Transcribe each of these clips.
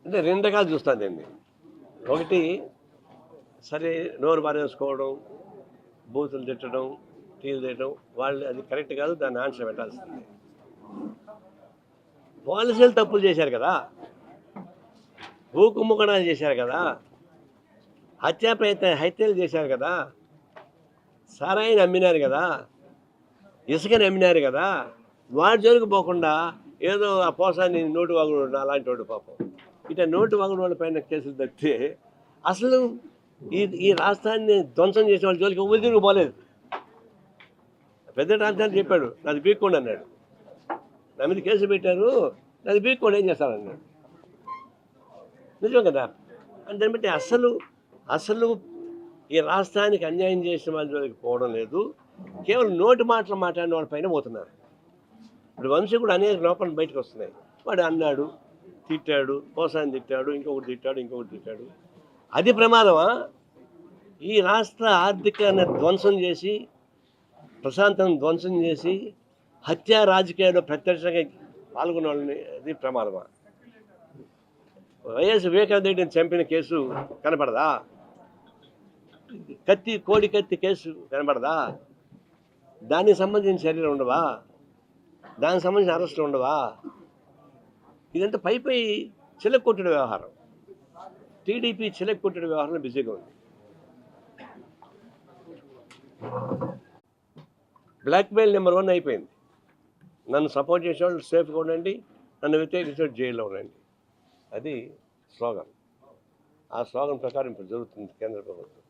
అంటే 2 రకాలు చూస్తానండి. ఒకటి సరే నోరు పారేసుకోవడం, బూతులు తిట్టడం, టీలు తిట్టడం వాళ్ళు అది కరెక్ట్ కాదు. దాన్ని ఆన్సర్ పెట్టాల్సిందే. పోలీసులు తప్పులు చేశారు కదా, భూ కుంభకోణాలు చేశారు కదా, హత్యలు చేశారు కదా, సారాయిని అమ్మినారు కదా, ఇసుకని అమ్మినారు కదా, వాడి జోలికి పోకుండా ఏదో ఆ పోసాన్ని నోటు వాగుడు అలాంటి వాడు పాపం ఇట నోటు వాగుడు వాళ్ళ పైన కేసులు తప్పితే అసలు ఈ రాష్ట్రాన్ని ధ్వంసం చేసే వాళ్ళ జోలికి ఉద్యోగం పోలేదు. పెద్ద రాజధాని చెప్పాడు నాది బీక్కోండి అన్నాడు. నా మీద కేసు పెట్టారు, నాది బీక్కోండి ఏం చేస్తానన్నాడు. నిజం కదా. దాన్ని బట్టి అసలు ఈ రాష్ట్రానికి అన్యాయం చేసిన వాళ్ళ జోలికి పోవడం లేదు, కేవలం నోటి మాటలు మాట్లాడిన వాళ్ళ పైన పోతున్నారు. ఇప్పుడు వంశీ కూడా అనేక లోపల బయటకు వస్తున్నాయి. వాడు అన్నాడు, తిట్టాడు, పోసాన్ని తిట్టాడు, ఇంకొకటి తిట్టాడు. అది ప్రమాదమా? ఈ రాష్ట్ర ఆర్థికాన్ని ధ్వంసం చేసి, ప్రశాంతం ధ్వంసం చేసి, హత్యా రాజకీయాల్లో ప్రత్యక్షంగా పాల్గొన్న వాళ్ళని అది ప్రమాదమా? వైఎస్ వివేకానంద రెడ్డిని చంపిన కేసు కనపడదా? కోడి కత్తి కేసు కనపడదా? దానికి సంబంధించిన చర్యలు ఉండవా? దానికి సంబంధించిన అరెస్టులు ఉండవా? ఇదంతా పై చిలక్కొట్టుడు వ్యవహారం. టీడీపీ చిలక్కొట్టుడు వ్యవహారంలో బిజీగా ఉంది. బ్లాక్మెయిల్ నెంబర్ 1 అయిపోయింది. నన్ను సపోర్ట్ చేసేవాళ్ళు సేఫ్గా ఉండండి, నన్ను వ్యతిరేకించేవాళ్ళు జైల్లో ఉండండి. అది స్లోగన్. ఆ స్లోగన్ ప్రకారం ఇప్పుడు జరుగుతుంది కేంద్ర ప్రభుత్వం.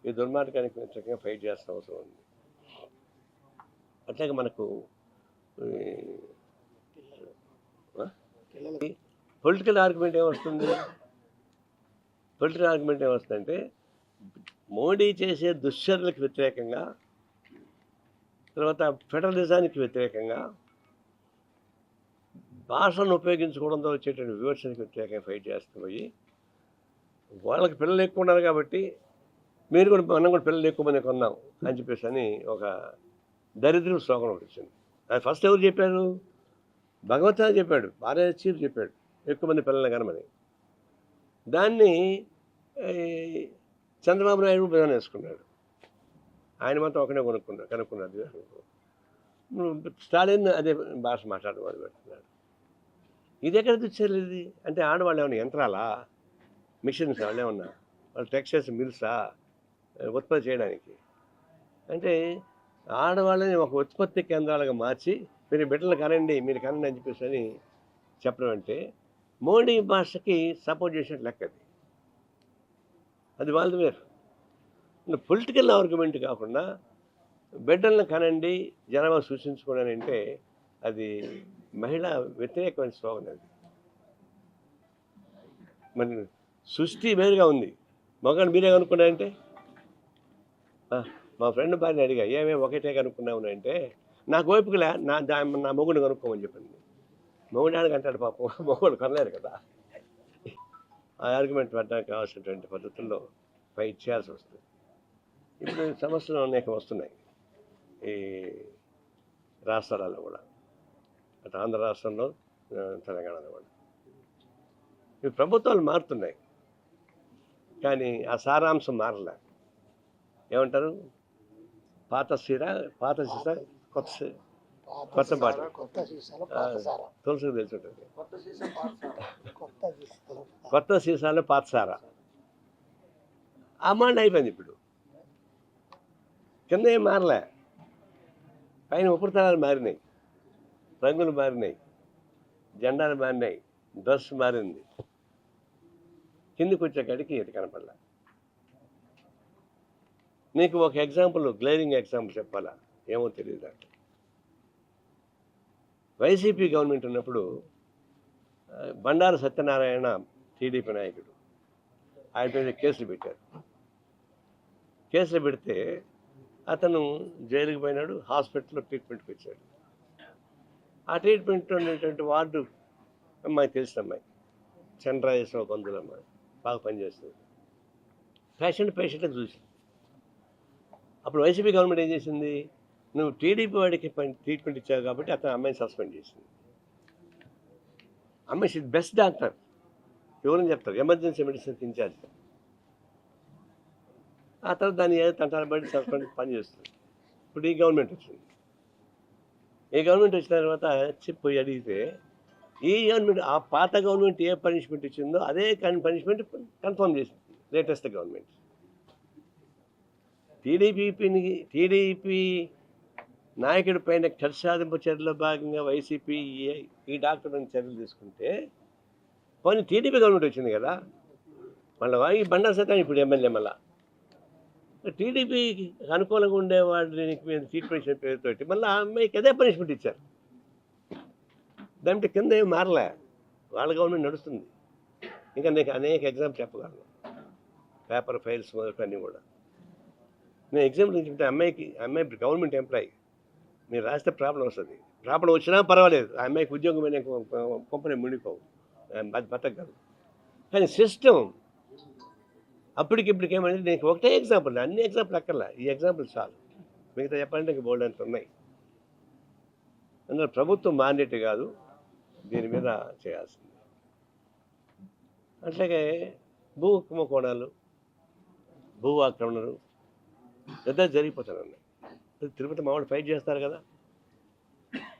ఈ దుర్మార్గానికి వ్యతిరేకంగా ఫైట్ చేయాల్సిన అవసరం ఉంది. అట్లాగే మనకు పొలిటికల్ ఆర్గ్యుమెంట్ ఏమొస్తుందంటే మోడీ చేసే దుశ్చర్యలకు వ్యతిరేకంగా, తర్వాత ఫెడరలిజానికి వ్యతిరేకంగా, భాషను ఉపయోగించుకోవడంతో వచ్చేటువంటి విమర్శలకు వ్యతిరేకంగా ఫైట్ చేస్తూ పోయి వాళ్ళకి పిల్లలు ఎక్కువ ఉన్నారు కాబట్టి మనం కూడా పిల్లలు ఎక్కువ మంది కొన్నాం అని చెప్పేసి అని ఒక దరిద్రం స్లోగన్ ఒకటి వచ్చింది. అది ఫస్ట్ ఎవరు చెప్పారు? భగవంతుడు చెప్పాడు, చీఫ్ చెప్పాడు ఎక్కువ మంది పిల్లల్ని కనమని. దాన్ని చంద్రబాబు నాయుడు ప్రధాని వేసుకున్నాడు. ఆయన మాత్రం ఒకనే కనుక్కున్నాడు. స్టాలిన్ అదే భాష మాట్లాడడం మొదలు పెడుతున్నాడు. ఇది ఎక్కడ తెచ్చారు? ఇది అంటే ఆడవాళ్ళు ఏమన్నా యంత్రాలా, మిషన్స్ వాళ్ళు ఏమన్నా, వాళ్ళు టెక్స్టైల్స్ మిల్సా ఉత్పత్తి చేయడానికి? అంటే ఆడవాళ్ళని ఒక ఉత్పత్తి కేంద్రాలుగా మార్చి మీరు బిడ్డలు కనండి అని చెప్పేసి అని చెప్పడం అంటే మోడీ భాషకి సపోర్ట్ చేసినట్టు లెక్క. అది వాళ్ళది వేరు. పొలిటికల్ ఆర్గ్యుమెంట్ కాకుండా బిడ్డలను కనండి, జనాభా సూచించుకోండి అంటే అది మహిళా వ్యతిరేకమైన స్లోగన్. అది మరి సృష్టి వేరుగా ఉంది. మగాడు మీరే కనుక్కున్నాయంటే, మా ఫ్రెండ్ భార్యని అడిగా ఏమేమి ఒకటే కనుక్కున్నావు అంటే, నాకు ఓపికలే నా మొగుడు కనుక్కోమని చెప్పింది. మొగుడానికి అంటాడు పాపం, మొగుడు కొనలేరు కదా. ఆ ఆర్గ్యుమెంట్ పెట్టడానికి కావాల్సినటువంటి పద్ధతుల్లో ఫైట్ చేయాల్సి వస్తుంది. ఇప్పుడు సమస్యలు అనేక వస్తున్నాయి ఈ రాష్ట్రాలలో కూడా, అటు ఆంధ్ర రాష్ట్రంలో, తెలంగాణలో కూడా. ఈ ప్రభుత్వాలు మారుతున్నాయి కానీ ఆ సారాంశం మారలే. ఏమంటారు? పాత సీసా కొత్త పాట. తులసికి తెలుసుంటుంది. కొత్త సీసాలో పాత సారా అమాండ్ అయిపోయింది. ఇప్పుడు కింద ఏం మారలే, పైన ఉపరితలాలు మారినాయి, రంగులు మారినాయి, జెండాలు మారినాయి, డ్రెస్ మారింది. కిందికి వచ్చేకాడికి ఇది కనపడలే. నీకు ఒక ఎగ్జాంపుల్, గ్లేరింగ్ ఎగ్జాంపుల్ చెప్పాలా? ఏమో తెలియదు. నాకు వైసీపీ గవర్నమెంట్ ఉన్నప్పుడు బండారు సత్యనారాయణ టీడీపీ నాయకుడు, ఆయన మీద కేసులు పెట్టారు. కేసులు పెడితే అతను జైలుకి పోయినాడు, హాస్పిటల్లో ట్రీట్మెంట్కి వచ్చాడు. ఆ ట్రీట్మెంట్ ఉన్నటువంటి వార్డు అమ్మాయి తెలిసిన అమ్మాయి, చంద్రాయేశ్వర బంధువుల అమ్మాయి, బాగా పనిచేస్తుంది. పేషెంట్ని చూసింది. అప్పుడు వైసీపీ గవర్నమెంట్ ఏం చేసింది? నువ్వు టీడీపీ వాడికి ట్రీట్మెంట్ ఇచ్చావు కాబట్టి అతను అమ్మాయిని సస్పెండ్ చేసింది. అమ్మాయి బెస్ట్ డాక్టర్, ఎవరని చెప్తారు, ఎమర్జెన్సీ మెడిసిన్స్ ఇన్ఛార్జ్. ఆ తర్వాత దాన్ని ఏదో తంటాలు బట్టి సస్పెండ్ పని చేస్తుంది. ఇప్పుడు ఈ గవర్నమెంట్ వచ్చింది. ఈ గవర్నమెంట్ వచ్చిన తర్వాత పోయి అడిగితే ఈ గవర్నమెంట్, ఆ పాత గవర్నమెంట్ ఏ పనిష్మెంట్ ఇచ్చిందో అదే పనిష్మెంట్ కన్ఫర్మ్ చేసింది లేటెస్ట్ గవర్నమెంట్. టీడీపీ నాయకుడి పైన కక్ష సాధింపు చర్యలో భాగంగా వైసీపీ ఈ డాక్టర్ మీద చర్యలు తీసుకుంటే, పోనీ టీడీపీ గవర్నమెంట్ వచ్చింది కదా, మళ్ళీ ఈ బండారు సత్యం ఇప్పుడు ఎమ్మెల్యే. మళ్ళీ టీడీపీకి అనుకూలంగా ఉండేవాడిని మీద ట్రీట్మెంట్ ఇచ్చిన పేరుతోటి మళ్ళీ ఆ అమ్మాయికి అదే పనిష్మెంట్ ఇచ్చారు. దాంట్లో కింద ఏం మారలే, వాళ్ళ గవర్నమెంట్ నడుస్తుంది. ఇంకా నీకు అనేక ఎగ్జాంపుల్ చెప్పగలను, పేపర్ ఫైల్స్ మొదటి అన్నీ కూడా. నేను ఎగ్జాంపుల్ చెప్తే అమ్మాయి గవర్నమెంట్ ఎంప్లాయీ, మీరు రాస్తే ప్రాబ్లం వస్తుంది. ప్రాబ్లం వచ్చినా పర్వాలేదు, ఆ అమ్మాయికి ఉద్యోగమైన కంపెనీ మునిపోవు, బతకగలదు. కానీ సిస్టమ్ అప్పటికిప్పటికి ఏమంటే, నీకు ఒకటే ఎగ్జాంపుల్, అన్ని ఎగ్జాంపుల్ అక్కర్లా, ఈ ఎగ్జాంపుల్ చాలు. మిగతా చెప్పాలంటే ఇంక బోల్డ్ అంత ఉన్నాయి. అందులో ప్రభుత్వం మాండేట్ కాదు, దీని మీద చేయాల్సింది. అట్లాగే భూ కుంభకోణాలు, భూ ఆక్రమణలు పెద్ద జరిగిపోతున్నాయి. తిరుపతి మామూలు ఫైట్ చేస్తారు కదా,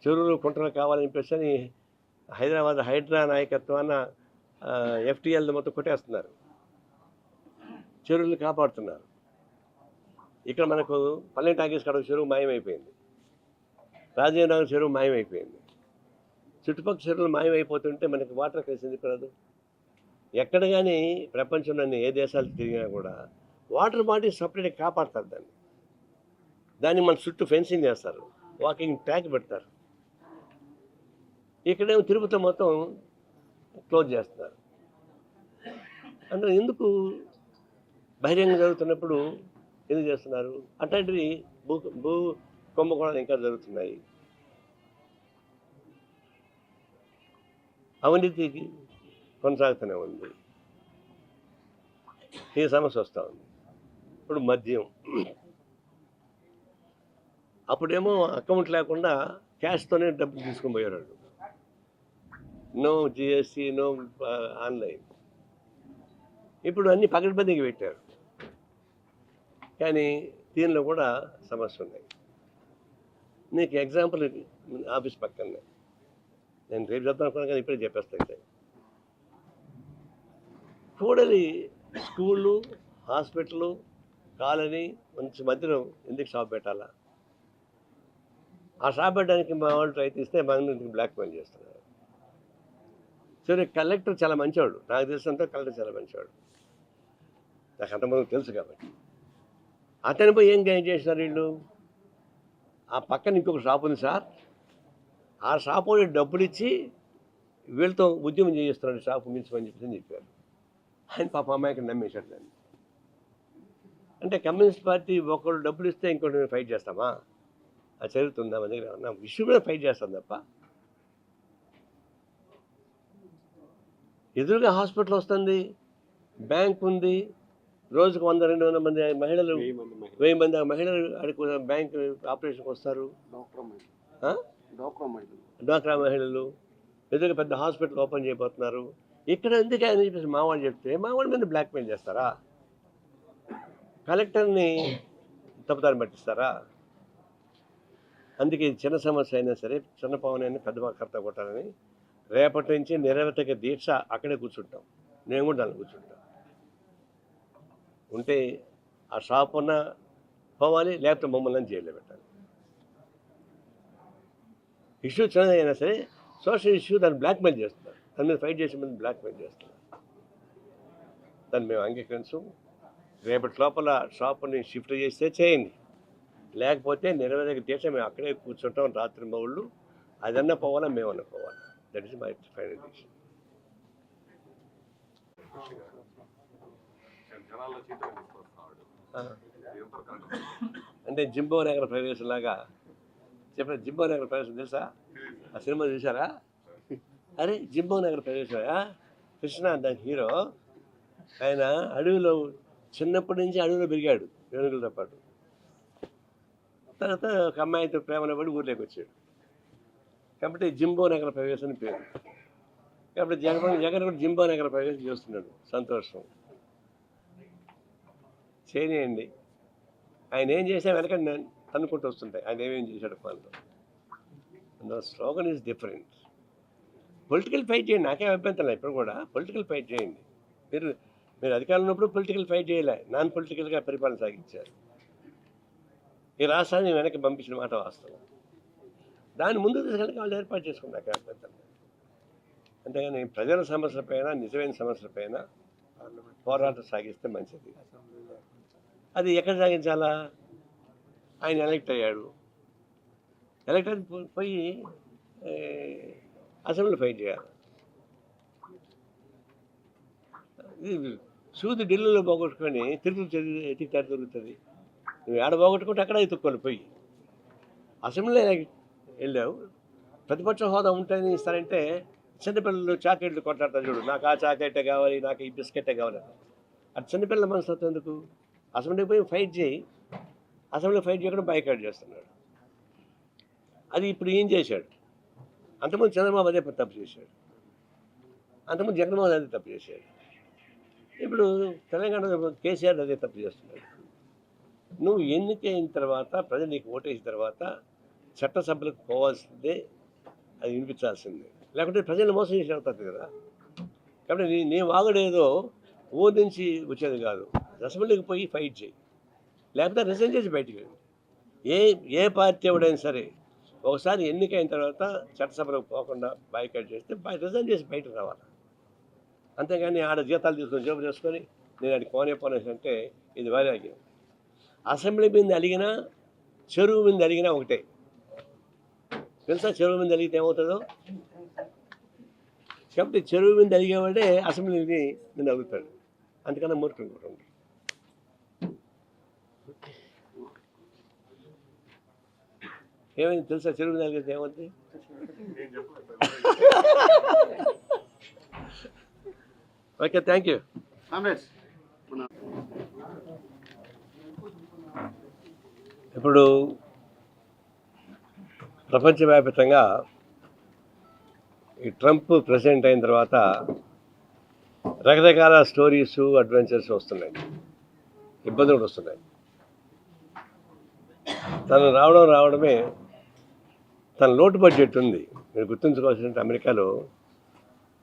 చెరువులు కుంటలు కావాలని చెప్పేసి అని హైదరాబాద్ హైడ్రా నాయకత్వాన FTL మొత్తం కొట్టేస్తున్నారు, చెరువులు కాపాడుతున్నారు. ఇక్కడ మనకు పల్లె టాకీస్ కాడ చెరువు మాయమైపోయింది, రాజీవ్ నగర్ చెరువు మాయమైపోయింది. చుట్టుపక్కల చెరువులు మాయమైపోతుంటే మనకి వాటర్ కలిసింది కాదు. ఎక్కడ కానీ ప్రపంచంలోని ఏ దేశాలు తిరిగినా కూడా వాటర్ బాడీ సపరేట్గా కాపాడుతారు దాన్ని మన చుట్టూ ఫెన్సింగ్ చేస్తారు, వాకింగ్ ట్రాక్ పెడతారు. ఇక్కడేమో తిరుపతి మొత్తం క్లోజ్ చేస్తున్నారు. అందులో ఎందుకు బహిరంగ జరుగుతున్నప్పుడు ఎందుకు చేస్తున్నారు? అట్లాంటివి భూ కుంభకోణాలు ఇంకా జరుగుతున్నాయి. అవినీతికి కొనసాగుతూనే ఉంది, ఈ సమస్య వస్తూ ఉంది. ఇప్పుడు మద్యం, అప్పుడేమో అకౌంట్ లేకుండా క్యాష్తోనే డబ్బులు తీసుకొని పోయారు, నో GST, నో ఆన్లైన్. ఇప్పుడు అన్నీ పకడ్బందీకి పెట్టారు, కానీ దీనిలో కూడా సమస్య ఉన్నాయి. నీకు ఎగ్జాంపుల్ ఆఫీస్ పక్కనే, నేను రేపు చెప్తాను అనుకున్నాను కానీ ఇప్పుడే చెప్పేస్తాను. కూడలి స్కూళ్ళు, హాస్పిటల్, కాలనీ మంచి మధ్యలో ఎందుకు షాప్ పెట్టాలా? ఆ షాప్ పెట్టడానికి మా వాళ్ళు రైతు ఇస్తే మన బ్లాక్మెయిల్ చేస్తున్నారు. సరే, కలెక్టర్ చాలా మంచివాడు, నాకు తెలిసినంత కలెక్టర్ చాలా మంచివాడు, నాకు అంతమంది తెలుసు కాబట్టి. అతని పోయి ఏం గైడ్ చేసినారు వీళ్ళు? ఆ పక్కన ఇంకొక షాప్ ఉంది సార్, ఆ షాప్ వాళ్ళు డబ్బులు ఇచ్చి వీళ్ళతో ఉద్యమం చేయిస్తున్నాడు షాపు మించమని చెప్పారు. ఆయన పాప అమ్మాయికి నమ్మేశాడు దాన్ని. అంటే కమ్యూనిస్ట్ పార్టీ ఒకళ్ళు డబ్బులు ఇస్తే ఇంకోటి మేము ఫైట్ చేస్తామా? అది జరుగుతుందా మన దగ్గర? నా విషయం మీద ఫైట్ చేస్తాం తప్ప. ఎదురుగా హాస్పిటల్ వస్తుంది, బ్యాంక్ ఉంది, రోజుకు 100-200 మంది మహిళలు, 1000 మంది మహిళలు అడిగి బ్యాంక్ ఆపరేషన్కి వస్తారు. డ్వాక్రా మహిళలు ఎదురుగా పెద్ద హాస్పిటల్ ఓపెన్ చేయబోతున్నారు. ఇక్కడ ఎందుకు అని చెప్పేసి మా వాళ్ళు చెప్తే మా వాళ్ళ మీద బ్లాక్మెయిల్ చేస్తారా? కలెక్టర్ని తప్పుదారి పట్టిస్తారా? అందుకే చిన్న సమస్య అయినా సరే చిన్న పవన్ అయినా పెద్ద కర్త కొట్టాలని రేపటి నుంచి నిరవధిక దీక్ష అక్కడే కూర్చుంటాం. నేను కూడా దాన్ని కూర్చుంటాం. ఉంటే ఆ షాప్ ఉన్న పోవాలి, లేకపోతే మమ్మల్ని జైల్లో పెట్టాలి. ఇష్యూ చిన్నదైనా సరే సోషల్ ఇష్యూ, దాన్ని బ్లాక్మెయిల్ చేస్తున్నారు, దాని మీద ఫైట్ చేసే మంది బ్లాక్మెయిల్ చేస్తున్నారు. దాన్ని మేము అంగీకరించు. రేపటి లోపల షాపుని షిఫ్ట్ చేస్తే చేయండి, లేకపోతే నిరవధిక దీక్ష మేము అక్కడే కూర్చుంటాం రాత్రి మౌళ్ళు. అదన్నా పోవాలా, మేమన్నా పోవాలా. That is my final decision. అంటే జింబో నగర ప్రవేశం లాగా చెప్పిన. జింబో నగర ప్రవేశం తెలుసా? ఆ సినిమా చూసారా? అరే జింబో నగర ప్రవేశం, కృష్ణ దాని హీరో. ఆయన అడవిలో చిన్నప్పటి నుంచి అడవిలో పెరిగాడు ఏనుగులతో పాటు. తర్వాత ఒక అమ్మాయితో ప్రేమలో పడి ఊర్లోకి వచ్చాడు. కాబట్టి జింబో నగర ప్రవేశం అని పేరు. కాబట్టి జగన్ కూడా జింబా నగర ప్రవేశం చేస్తున్నాడు, సంతోషం, చేయనియండి. ఆయన ఏం చేసినా వెనక తన్నుకుంటూ వస్తుంటాయి ఆయన ఏమేం చేశాడు పనులు. అందులో slogan is different. Political fight చేయండి, నాకేం అభ్యంతరం. ఇప్పుడు కూడా పొలిటికల్ ఫైట్ చేయండి. మీరు అధికారంలో ఉన్నప్పుడు పొలిటికల్ ఫైట్ చేయలే, నాన్ పొలిటికల్గా పరిపాలన సాగించారు. ఈ రాష్ట్రాన్ని వెనక్కి పంపించిన మాట వాస్తవం. దాన్ని ముందుకు తీసుకెళ్ళి వాళ్ళు ఏర్పాటు చేసుకున్నాక అభ్యంతరం. అంతేగాని ప్రజల సమస్యలపైన, నిజమైన సమస్యలపైన పోరాటం సాగిస్తే మంచిది. అది ఎక్కడ సాగించాలా? ఆయన ఎలక్ట్ అయ్యాడు, ఎలక్ట్ అయితే పోయి అసెంబ్లీ ఫైట్ చేయాలి. సూది ఢిల్లీలో పోగొట్టుకొని తిరుగుతూ ఎతికితాడు దొరుకుతుంది. నువ్వు ఏడ పోగొట్టుకుంటే అక్కడ ఎత్తుక్కోవాలి. పోయి అసెంబ్లీలో వెళ్ళావు, ప్రతిపక్ష హోదా ఉంటుందని ఇస్తారంటే చిన్నపిల్లలు చాక్లెట్లు కొట్లాడతారు చూడు, నాకు ఆ చాక్లెట్టే కావాలి, నాకు ఈ బిస్కెట్టే కావాలి. అది చిన్నపిల్లల మనస్తత్వం ఎందుకు? అసెంబ్లీకి పోయి ఫైట్ చేయి. అసెంబ్లీ ఫైట్ చేయకుండా బైకాట్ చేస్తున్నాడు. అది ఇప్పుడు ఏం చేశాడు? అంతకుముందు చంద్రబాబు అదే తప్పు చేశాడు, అంతకుముందు జగన్మోహన్ అదే తప్పు చేశాడు, ఇప్పుడు తెలంగాణ కేసీఆర్ అదే తప్పు చేస్తున్నాడు. నువ్వు ఎన్నికైన తర్వాత, ప్రజలు నీకు ఓటేసిన తర్వాత చట్టసభలకు పోవాల్సిందే, అది వినిపించాల్సిందే. లేకుంటే ప్రజలు మోసం చేసి అవుతుంది కదా. కాబట్టి నీ వాగుడేదో ఊరి నుంచి వచ్చేది కాదు. అసెంబ్లీకి పోయి ఫైట్ చేయి, లేకపోతే రిజైన్ చేసి బయటికి వెళ్ళి. ఏ పార్టీ ఎవడైనా సరే ఒకసారి ఎన్నికైన తర్వాత చట్టసభలకు పోకుండా బైకాట్ చేస్తే రిజైన్ చేసి బయటకు రావాలి. అంతేగాని ఆడ జీతాలు తీసుకొని జోబు చేసుకొని నేను అది పోనేసి అంటే ఇది వైరాగ్యం. అసెంబ్లీ మీద అడిగినా, చెరువు మీద అడిగినా ఒకటే. తెలుసా చెరువు మీద అడిగితే ఏమవుతుందో? కాబట్టి చెరువు మీద అడిగేవాడే అసెంబ్లీని నేను అడుగుతాడు, అందుకన్నా మూర్ఖం కూడా ఉంది. ఏమైంది తెలుసా? చెరువు మీద అడిగితే ఏమవుతుంది? Okay, thank you. ఇప్పుడు ప్రపంచవ్యాప్తంగా ఈ ట్రంప్ ప్రెసిడెంట్ అయిన తర్వాత రకరకాల స్టోరీస్, అడ్వెంచర్స్ వస్తున్నాయి, ఇబ్బందులు వస్తున్నాయి. తను రావడమే తన లోటు బడ్జెట్ ఉంది. మీరు గుర్తుంచుకోవాల్సిందంటే అమెరికాలో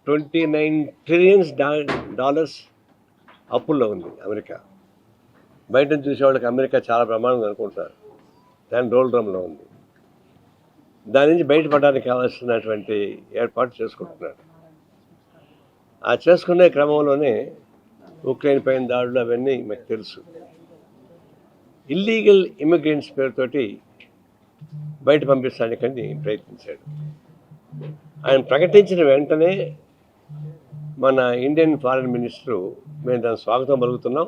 $29 trillion అప్పుల్లో ఉంది అమెరికా. బయట నుంచి చూసేవాళ్ళకి అమెరికా చాలా ప్రమాదంగా అనుకుంటారు, దాని రోల్ డ్రమ్లో ఉంది. దాని నుంచి బయటపడడానికి కావాల్సినటువంటి ఏర్పాటు చేసుకుంటున్నాడు. ఆ చేసుకునే క్రమంలోనే ఉక్రెయిన్ పైన దాడులు అవన్నీ మీకు తెలుసు. ఇల్లీగల్ ఇమిగ్రెంట్స్ పేరుతోటి బయట పంపించడానికని ప్రయత్నించాడు. ఆయన ప్రకటించిన వెంటనే మన ఇండియన్ ఫారిన్ మినిస్టరు మేము దాని స్వాగతం పలుకుతున్నాం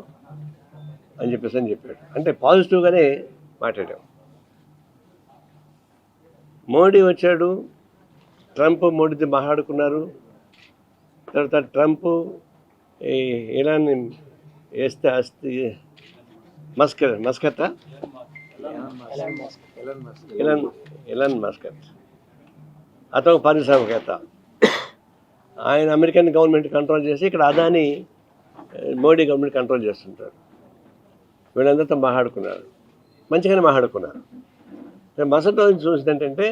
అని చెప్పాడు. అంటే పాజిటివ్గానే మాట్లాడాం. మోడీ వచ్చాడు, ట్రంప్ మోడీతో మాట్లాడుకున్నారు. తర్వాత ట్రంప్ ఇలాన్ వేస్తే మస్కత్ ఎలాన్ మస్కత్ అతను పారిశ్రామికవేత్త. ఆయన అమెరికన్ గవర్నమెంట్ కంట్రోల్ చేసి ఇక్కడ అదాని మోడీ గవర్నమెంట్ కంట్రోల్ చేస్తుంటారు. వీళ్ళందరితో మాట్లాడుకున్నారు, మంచిగానే మాట్లాడుకున్నారు. మసతో చూసింది ఏంటంటే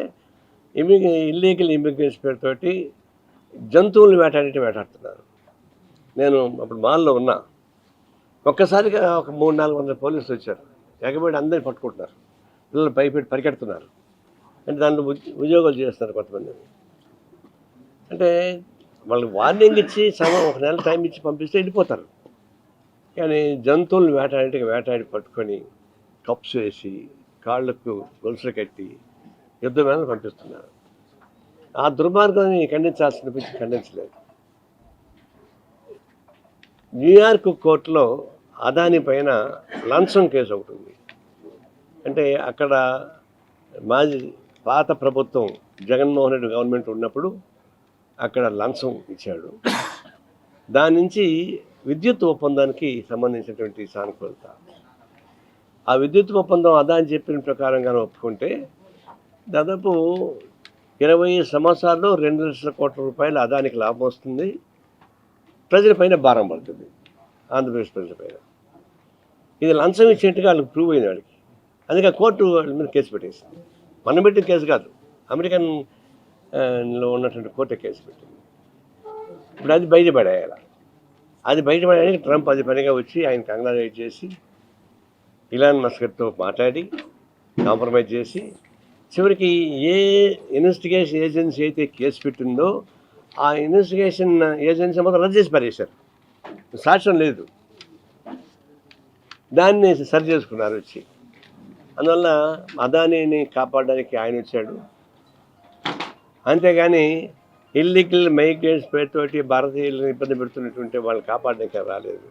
ఇల్లీగల్ ఇమిగ్రెంట్స్ పేరుతోటి జంతువులను వేటాడుతున్నారు. నేను అప్పుడు మాల్లో ఉన్నా, ఒక్కసారిగా ఒక 300-400 పోలీసులు వచ్చారు, ఎగబడి అందరిని పట్టుకుంటున్నారు, పిల్లలు భయపెట్టి పరిగెడుతున్నారు. అంటే దాంట్లో ఉద్యోగాలు చేస్తున్నారు కొంతమంది. అంటే వాళ్ళకి వార్నింగ్ ఇచ్చి ఒక నెల టైం ఇచ్చి పంపిస్తే వెళ్ళిపోతారు. కానీ జంతువులను వేటాడి పట్టుకొని కప్స్ వేసి కాళ్ళకు గొలుసులు కట్టి యుద్ధ మీద పంపిస్తున్నారు. ఆ దుర్మార్గాన్ని ఖండించలేదు. న్యూయార్క్ కోర్టులో అదాని పైన లంచం కేసు ఒకటి ఉంది. అంటే అక్కడ పాత ప్రభుత్వం జగన్మోహన్ రెడ్డి గవర్నమెంట్ ఉన్నప్పుడు అక్కడ లంచం ఇచ్చాడు. దాని నుంచి విద్యుత్ ఒప్పందానికి సంబంధించినటువంటి సానుకూలత. ఆ విద్యుత్ ఒప్పందం అదాని చెప్పిన ప్రకారంగానే ఒప్పుకుంటే దాదాపు 20 సంవత్సరాల్లో 2,00,000 కోట్ల రూపాయలు అదానికి లాభం వస్తుంది. ప్రజలపైన భారం పడుతుంది, ఆంధ్రప్రదేశ్ ప్రజలపైన. ఇది లంచం ఇచ్చినట్టుగా వాళ్ళకి ప్రూవ్ అయింది వాడికి. అందుకే కోర్టు వాళ్ళ మీద కేసు పెట్టేసింది. మనం పెట్టిన కేసు కాదు, అమెరికన్ లో ఉన్నటువంటి కోర్టు కేసు పెట్టింది. ఇప్పుడు అది బయటపడేయాలి. అది బయటపడడానికి ట్రంప్ అది పనిగా వచ్చి ఆయన కంగ్రాచులేట్ చేసి ఇలాన్ మస్క్తో మాట్లాడి కాంప్రమైజ్ చేసి చివరికి ఏ ఇన్వెస్టిగేషన్ ఏజెన్సీ అయితే కేసు పెట్టిందో ఆ ఇన్వెస్టిగేషన్ ఏజెన్సీ మొత్తం రద్దు చేసి పారేశారు. సాక్ష్యం లేదు, దాన్ని సరి చేసుకున్నారు వచ్చి. అందువల్ల అదానీని కాపాడడానికి ఆయన వచ్చాడు. అంతేగాని ఇల్లీగల్ మైగ్రేట్స్ పేరుతోటి భారతీయులను ఇబ్బంది పెడుతున్నటువంటి వాళ్ళని కాపాడడానికి రాలేదు.